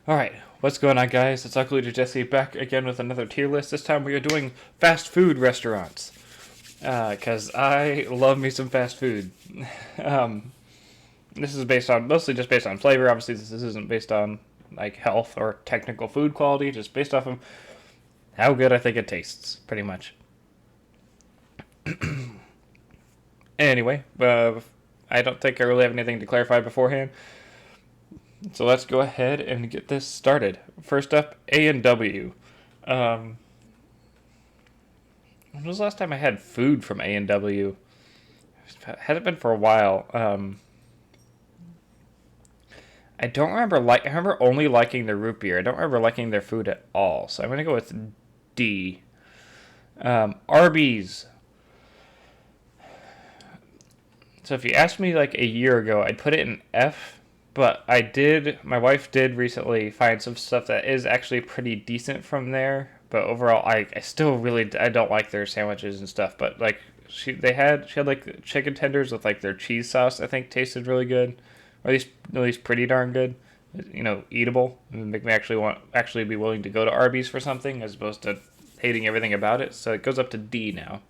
Alright, what's going on, guys? It's AquaLeaderJesse back again with another tier list. This time we are doing fast food restaurants. Because I love me some fast food. um, this is mostly just based on flavor. Obviously, this isn't based on like health or technical food quality, just based off of how good I think it tastes, pretty much. Anyway, I don't think I really have anything to clarify beforehand. So let's go ahead and get this started. First up, A&W. When was the last time I had food from A&W? Hasn't been for a while. I don't remember I remember only liking their root beer. I don't remember liking their food at all. So I'm gonna go with D. Arby's. So if you asked me like a year ago, I'd put it in F. But my wife did recently find some stuff that is actually pretty decent from there. But overall, I still really, I don't like their sandwiches and stuff. But like, she had like chicken tenders with like their cheese sauce, I think tasted really good. Or at least pretty darn good. You know, eatable. And make me actually be willing to go to Arby's for something as opposed to hating everything about it. So it goes up to D now.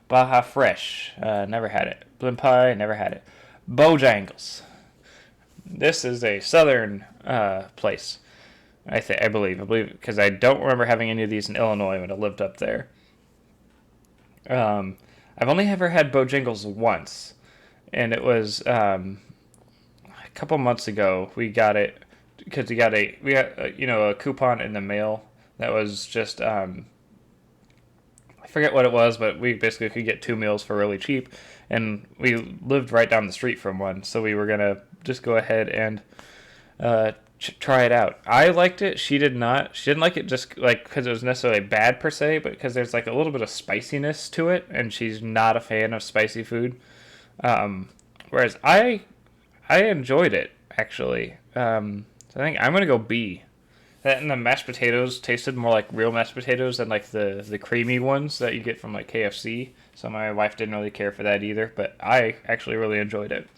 Baja Fresh, never had it. Blimp Pie, never had it. Bojangles. This is a southern place, I believe, because I don't remember having any of these in Illinois when I lived up there. I've only ever had Bojangles once, and it was a couple months ago. We got it because we got a coupon in the mail that was just I forget what it was, but we basically could get 2 meals for really cheap, and we lived right down the street from one, so we were gonna just go ahead and try it out. I liked it. She did not. She didn't like it just like because it was necessarily bad per se, but because there's like a little bit of spiciness to it, and she's not a fan of spicy food. Whereas I enjoyed it actually. So I think I'm gonna go B. That and the mashed potatoes tasted more like real mashed potatoes than like the creamy ones that you get from like KFC. So my wife didn't really care for that either, but I actually really enjoyed it.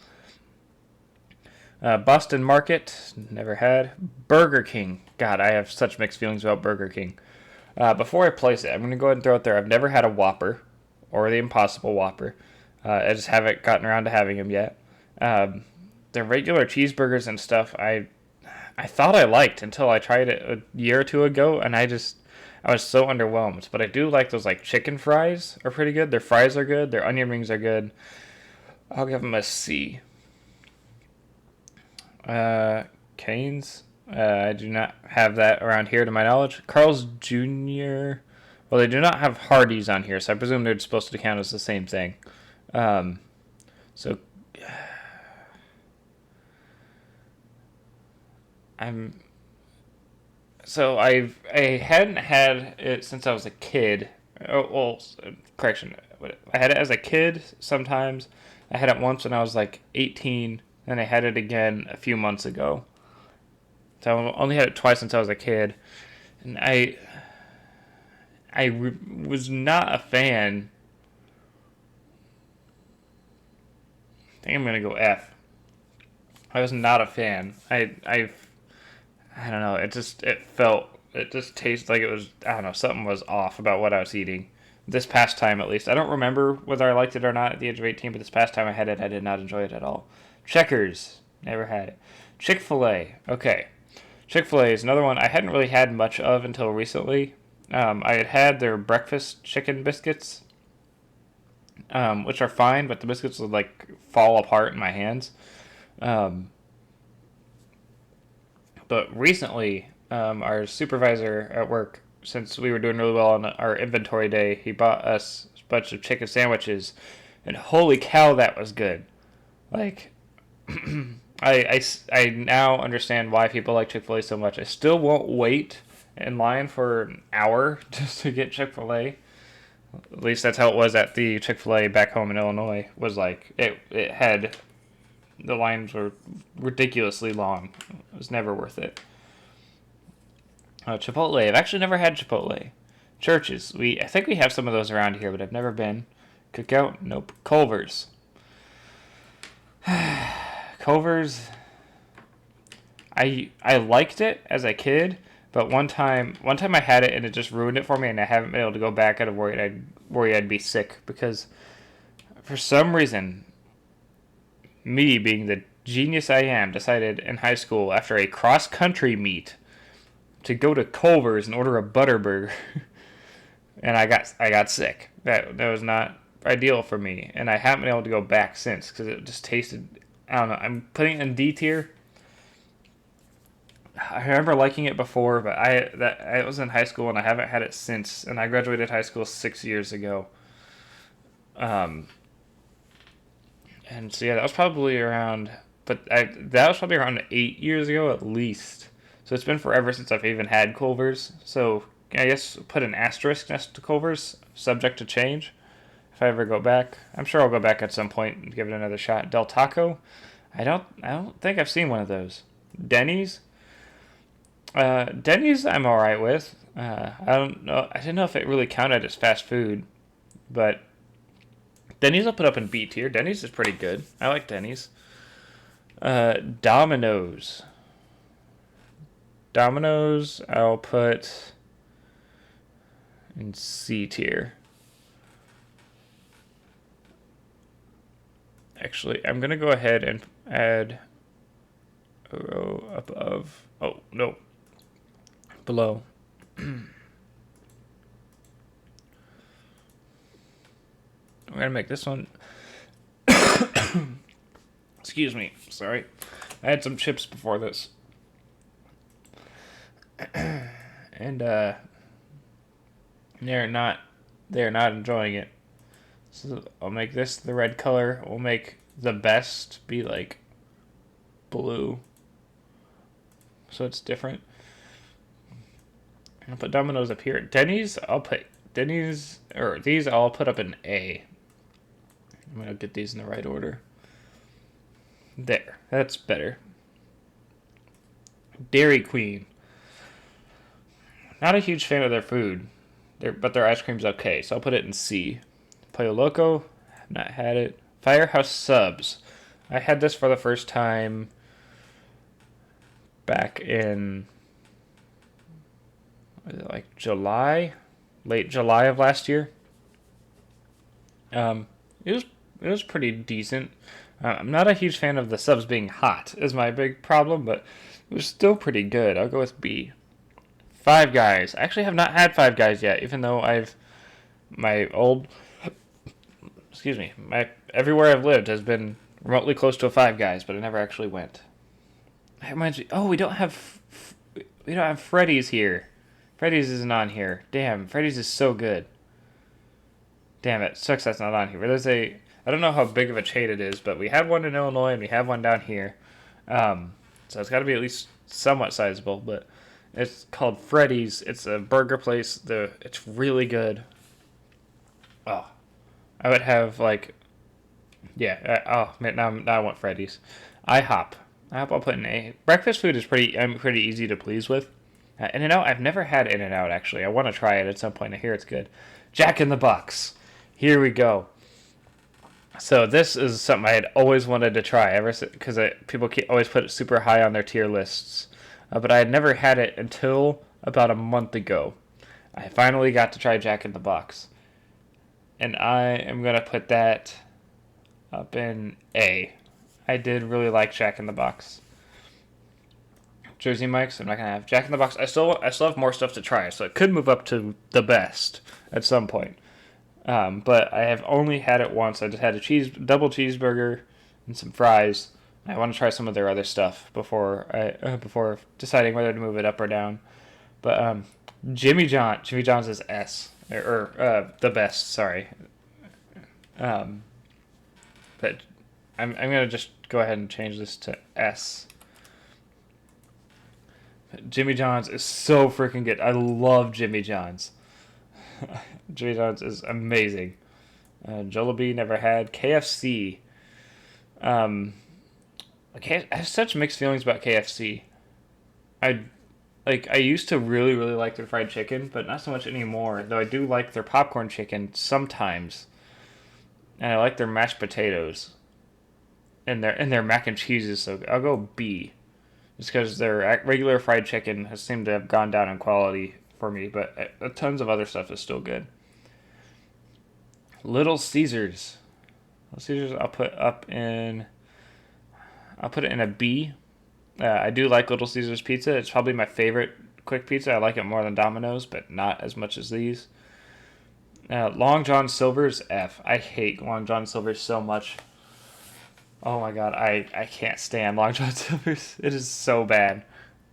Boston Market, never had. Burger King. God, I have such mixed feelings about Burger King. Before I place it, I'm going to go ahead and throw it there. I've never had a Whopper or the Impossible Whopper. I just haven't gotten around to having them yet. The regular cheeseburgers and stuff, I thought I liked until I tried it a year or two ago, and I was so underwhelmed. But I do like those like chicken fries are pretty good. Their fries are good. Their onion rings are good. I'll give them a C. Canes. I do not have that around here to my knowledge. Carl's Jr. Well, they do not have Hardee's on here, so I presume they're supposed to count as the same thing. So I'm. So I hadn't had it since I was a kid. Oh, well, correction. I had it as a kid sometimes. I had it once when I was like 18. Then I had it again a few months ago. So I only had it twice since I was a kid. And was not a fan. I think I'm going to go F. I was not a fan. I don't know. It just tasted like it was, I don't know, something was off about what I was eating. This past time, at least. I don't remember whether I liked it or not at the age of 18, but this past time I had it, I did not enjoy it at all. Checkers. Never had it. Chick-fil-A. Okay. Chick-fil-A is another one I hadn't really had much of until recently. I had their breakfast chicken biscuits, which are fine, but the biscuits would like fall apart in my hands. But recently, our supervisor at work, since we were doing really well on our inventory day, he bought us a bunch of chicken sandwiches, and holy cow, that was good. Like, I now understand why people like Chick-fil-A so much. I still won't wait in line for an hour just to get Chick-fil-A. At least that's how it was at the Chick-fil-A back home in Illinois. Was like it had the lines were ridiculously long. It was never worth it. Chipotle. I've actually never had Chipotle. Churches. I think we have some of those around here, but I've never been. Cookout. Nope. Culver's. Culver's. I liked it as a kid, but one time I had it and it just ruined it for me, and I haven't been able to go back out of worry I'd be sick because for some reason, me being the genius I am, decided in high school after a cross country meet to go to Culver's and order a Butterburger, and I got sick. That was not ideal for me, and I haven't been able to go back since because it just tasted. I don't know. I'm putting it in D tier. I remember liking it before, but I was in high school and I haven't had it since, and I graduated high school 6 years ago. Um, and so yeah, that was probably around, that was probably around 8 years ago at least. So it's been forever since I've even had Culver's. So I guess put an asterisk next to Culver's, subject to change. If I ever go back, I'm sure I'll go back at some point and give it another shot. Del Taco, I don't think I've seen one of those. Denny's, Denny's I'm all right with. I don't know. I didn't know if it really counted as fast food, but Denny's I'll put up in B tier. Denny's is pretty good. I like Denny's. Domino's. Domino's I'll put in C tier. Actually, I'm going to go ahead and add a row above. Oh, no. Below. I'm going to make this one. Excuse me. Sorry. I had some chips before this. And they're not enjoying it. So I'll make this the red color. We'll make the best be like blue. So it's different. I'll put Domino's up here. Denny's, these I'll put up in A. I'm going to get these in the right order. There. That's better. Dairy Queen. Not a huge fan of their food, but their ice cream's okay, so I'll put it in C. Pollo Loco, have not had it. Firehouse Subs. I had this for the first time back in like late July of last year. It was pretty decent. I'm not a huge fan of the subs being hot is my big problem, but it was still pretty good. I'll go with B. Five Guys. I actually have not had Five Guys yet, even though everywhere I've lived has been remotely close to a Five Guys, but I never actually went. That reminds me. Oh, we don't have Freddy's here. Freddy's isn't on here. Damn, Freddy's is so good. Damn it, sucks that's not on here. But I don't know how big of a chain it is, but we had one in Illinois and we have one down here. So it's got to be at least somewhat sizable, but it's called Freddy's. It's a burger place. It's really good. Oh, I would have man, now I want Freddy's. IHOP. I'll put in A. Breakfast food is pretty easy to please with. In-N-Out, I've never had In-N-Out actually. I want to try it at some point. I hear it's good. Jack in the Box. Here we go. So this is something I had always wanted to try ever since, because people always put it super high on their tier lists. But I had never had it until about a month ago. I finally got to try Jack in the Box. And I am going to put that up in A. I did really like Jack in the Box. Jersey Mike's, I'm not going to have. Jack in the Box, I still have more stuff to try, so it could move up to the best at some point. But I have only had it once. I just had a double cheeseburger and some fries. I want to try some of their other stuff before deciding whether to move it up or down. But Jimmy John's is S, or the best. Sorry. But I'm gonna just go ahead and change this to S. Jimmy John's is so freaking good. I love Jimmy John's. Jimmy John's is amazing. Jollibee never had. KFC. I have such mixed feelings about KFC. I used to really, really like their fried chicken, but not so much anymore. Though I do like their popcorn chicken sometimes, and I like their mashed potatoes. And their mac and cheese is so good. I'll go B. just because their regular fried chicken has seemed to have gone down in quality for me, but tons of other stuff is still good. Little Caesars. Little Caesars, I'll put it in a B. I do like Little Caesars pizza. It's probably my favorite quick pizza. I like it more than Domino's, but not as much as these. Long John Silver's F. I hate Long John Silver's so much. Oh my god, I can't stand Long John Silver's. It is so bad.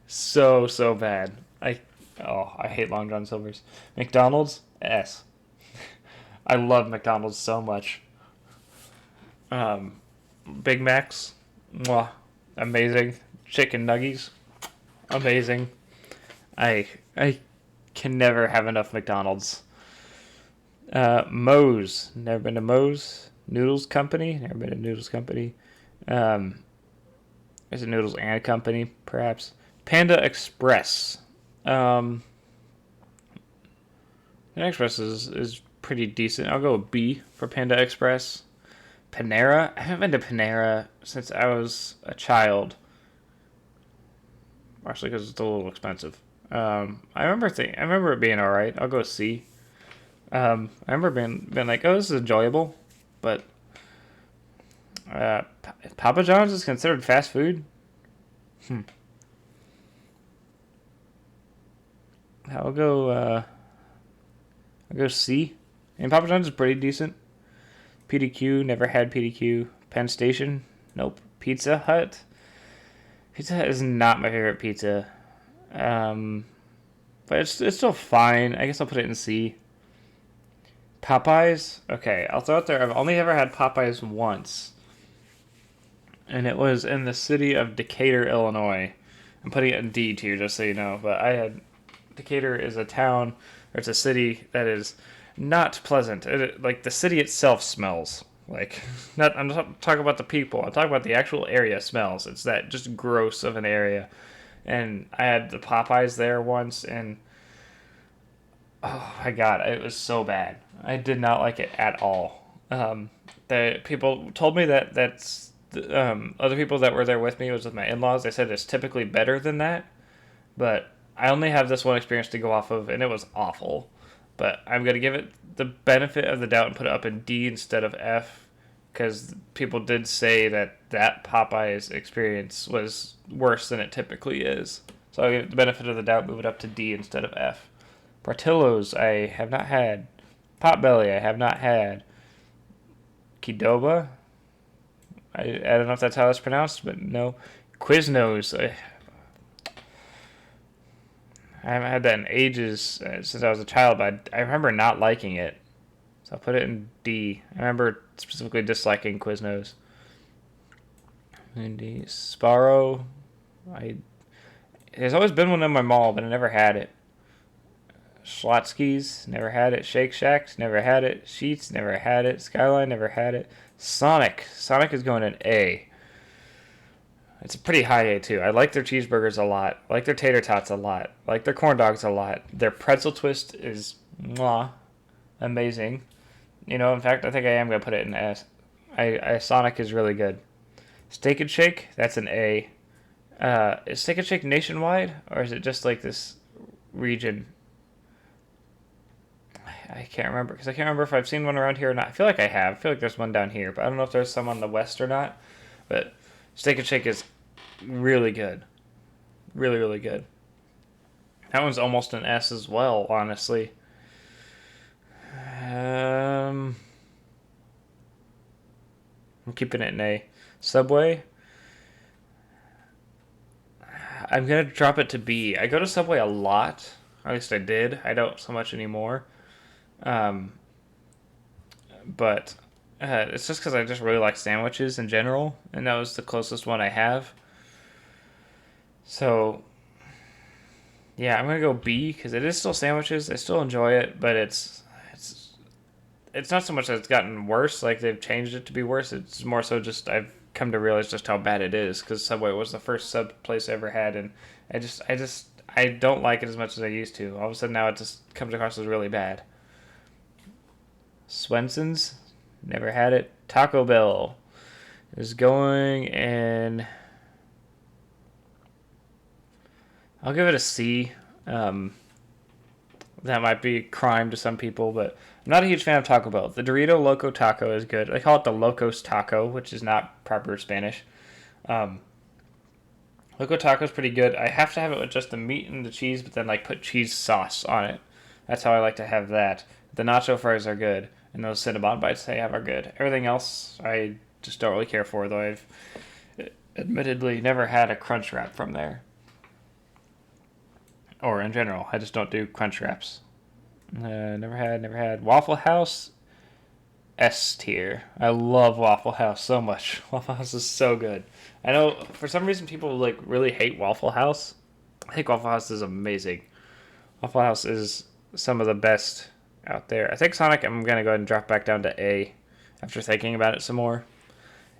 So bad. I hate Long John Silver's. McDonald's S. I love McDonald's so much. Um, Big Macs, mwah, amazing. Chicken nuggies, amazing. I can never have enough McDonald's. Moe's, never been to Moe's. Noodles Company, never been to Noodles Company. Um, is it Noodles and Company, perhaps? Panda Express. Um, Panda Express is pretty decent. I'll go with B for Panda Express. Panera. I haven't been to Panera since I was a child. Partially because it's a little expensive. I remember it being all right. I'll go C. I remember being like, oh, this is enjoyable, but Papa John's is considered fast food. Hmm. I'll go. I'll go C. And Papa John's is pretty decent. PDQ, never had PDQ. Penn Station, nope. Pizza Hut. Pizza Hut is not my favorite pizza. But it's still fine. I guess I'll put it in C. Popeyes. Okay, I'll throw it there. I've only ever had Popeyes once, and it was in the city of Decatur, Illinois. I'm putting it in D tier just so you know. But Decatur is a town, or it's a city that is not pleasant. Like the city itself smells like not. I'm not talking about the people. I'm talking about the actual area smells. It's that just gross of an area. And I had the Popeyes there once, and oh my god, it was so bad. I did not like it at all. The people told me that's other people that were there with me, was with my in-laws. They said it's typically better than that, but I only have this one experience to go off of, and it was awful. But I'm gonna give it the benefit of the doubt and put it up in D instead of F, because people did say that Popeyes experience was worse than it typically is. So I'll give it the benefit of the doubt, move it up to D instead of F. Portillo's I have not had. Potbelly I have not had. Qdoba, I don't know if that's how it's pronounced, but no. Quiznos, I haven't had that in ages since I was a child, but I remember not liking it. So I'll put it in D. I remember specifically disliking Quiznos. And D. Sparrow, there's always been one in my mall, but I never had it. Schlotsky's, never had it. Shake Shack, never had it. Sheetz, never had it. Skyline, never had it. Sonic is going in A. It's a pretty high A too. I like their cheeseburgers a lot. I like their tater tots a lot. I like their corn dogs a lot. Their pretzel twist is mwah, amazing. You know, in fact, I think I am gonna put it in S. Sonic is really good. Steak and Shake, that's an A. Is Steak and Shake nationwide, or is it just like this region? I can't remember, because I can't remember if I've seen one around here or not. I feel like I have. I feel like there's one down here, but I don't know if there's some on the west or not. But Steak and Shake is really good. Really, really good. That one's almost an S as well, honestly. I'm keeping it an A. Subway, I'm going to drop it to B. I go to Subway a lot. At least I did. I don't so much anymore. But it's just because I just really like sandwiches in general, and that was the closest one I have. So, yeah, I'm going to go B, because it is still sandwiches. I still enjoy it, but it's not so much that it's gotten worse, like they've changed it to be worse. It's more so just I've come to realize just how bad it is, because Subway was the first sub place I ever had, and I don't like it as much as I used to. All of a sudden now it just comes across as really bad. Swenson's, never had it. Taco Bell is going in I'll give it a C. Um, that might be crime to some people, but I'm not a huge fan of Taco Bell. The Dorito Loco Taco is good. They call it the Locos Taco, which is not proper Spanish. Um, Loco Taco is pretty good. I have to have it with just the meat and the cheese, but then like put cheese sauce on it. That's how I like to have that. The nacho fries are good, and those Cinnabon bites they have are good. Everything else I just don't really care for, though I've admittedly never had a crunch wrap from there. Or in general, I just don't do crunch wraps. Never had. Waffle House, S tier. I love Waffle House so much. Waffle House is so good. I know for some reason people like really hate Waffle House. I think Waffle House is amazing. Waffle House is some of the best out there. I think Sonic I'm gonna go ahead and drop back down to A after thinking about it some more.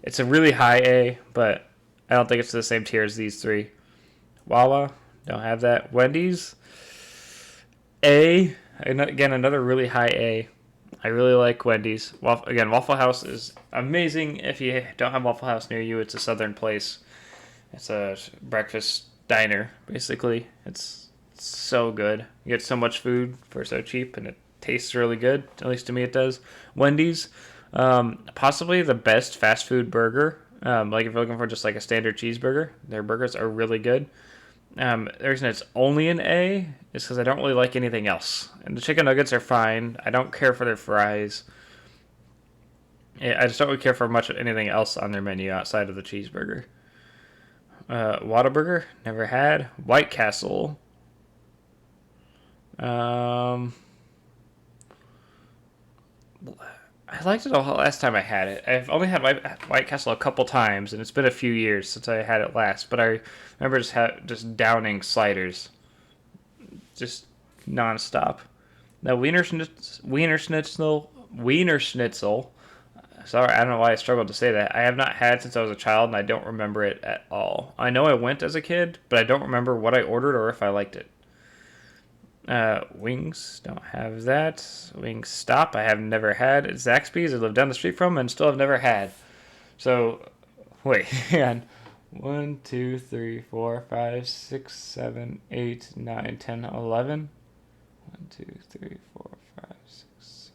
It's a really high A, but I don't think it's the same tier as these three. Wawa, don't have that. Wendy's, A. And again, another really high A. I really like Wendy's. Waffle House is amazing. If you don't have Waffle House near you, it's a southern place. It's a breakfast diner, basically. It's so good. You get so much food for so cheap, and it tastes really good. At least to me, it does. Wendy's, possibly the best fast food burger. Like if you're looking for just like a standard cheeseburger, their burgers are really good. The reason it's only an A is because I don't really like anything else. And the chicken nuggets are fine. I don't care for their fries. I just don't really care for much of anything else on their menu outside of the cheeseburger. Whataburger, never had. White Castle. I liked it all last time I had it. I've only had White Castle a couple times, and it's been a few years since I had it last. But I remember just downing sliders, just nonstop. Now Wiener Schnitzel. Sorry, I don't know why I struggled to say that. I have not had since I was a child, and I don't remember it at all. I know I went as a kid, but I don't remember what I ordered or if I liked it. Wings, don't have that. Wings Stop, I have never had. Zaxby's, I live down the street from and still have never had. So, wait, hang on. 1, 2, 3, 4, 5, 6, 7, 8, 9, 10, 11. 1, 2, 3, 4, 5, 6.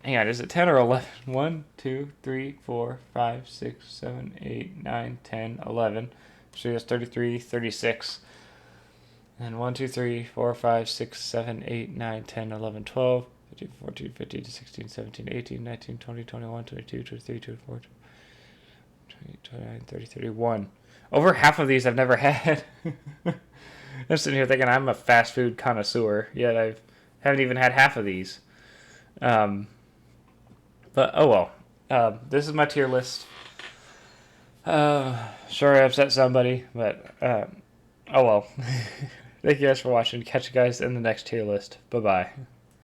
Hang on, is it 10 or 11? 1, 2, 3, 4, 5, 6, 7, 8, 9, 10, 11. So that's 33, 36. And 1, 2, 3, 4, 5, 6, 7, 8, 9, 10, 11, 12, 13, 14, 15, 16, 17, 18, 19, 20, 21, 22, 23, 24, 28, 29, 30, 31. Over half of these I've never had. I'm sitting here thinking I'm a fast food connoisseur, yet I haven't even had half of these. But oh well. This is my tier list. Sure I upset somebody, but oh well. Thank you guys for watching. Catch you guys in the next tier list. Bye-bye.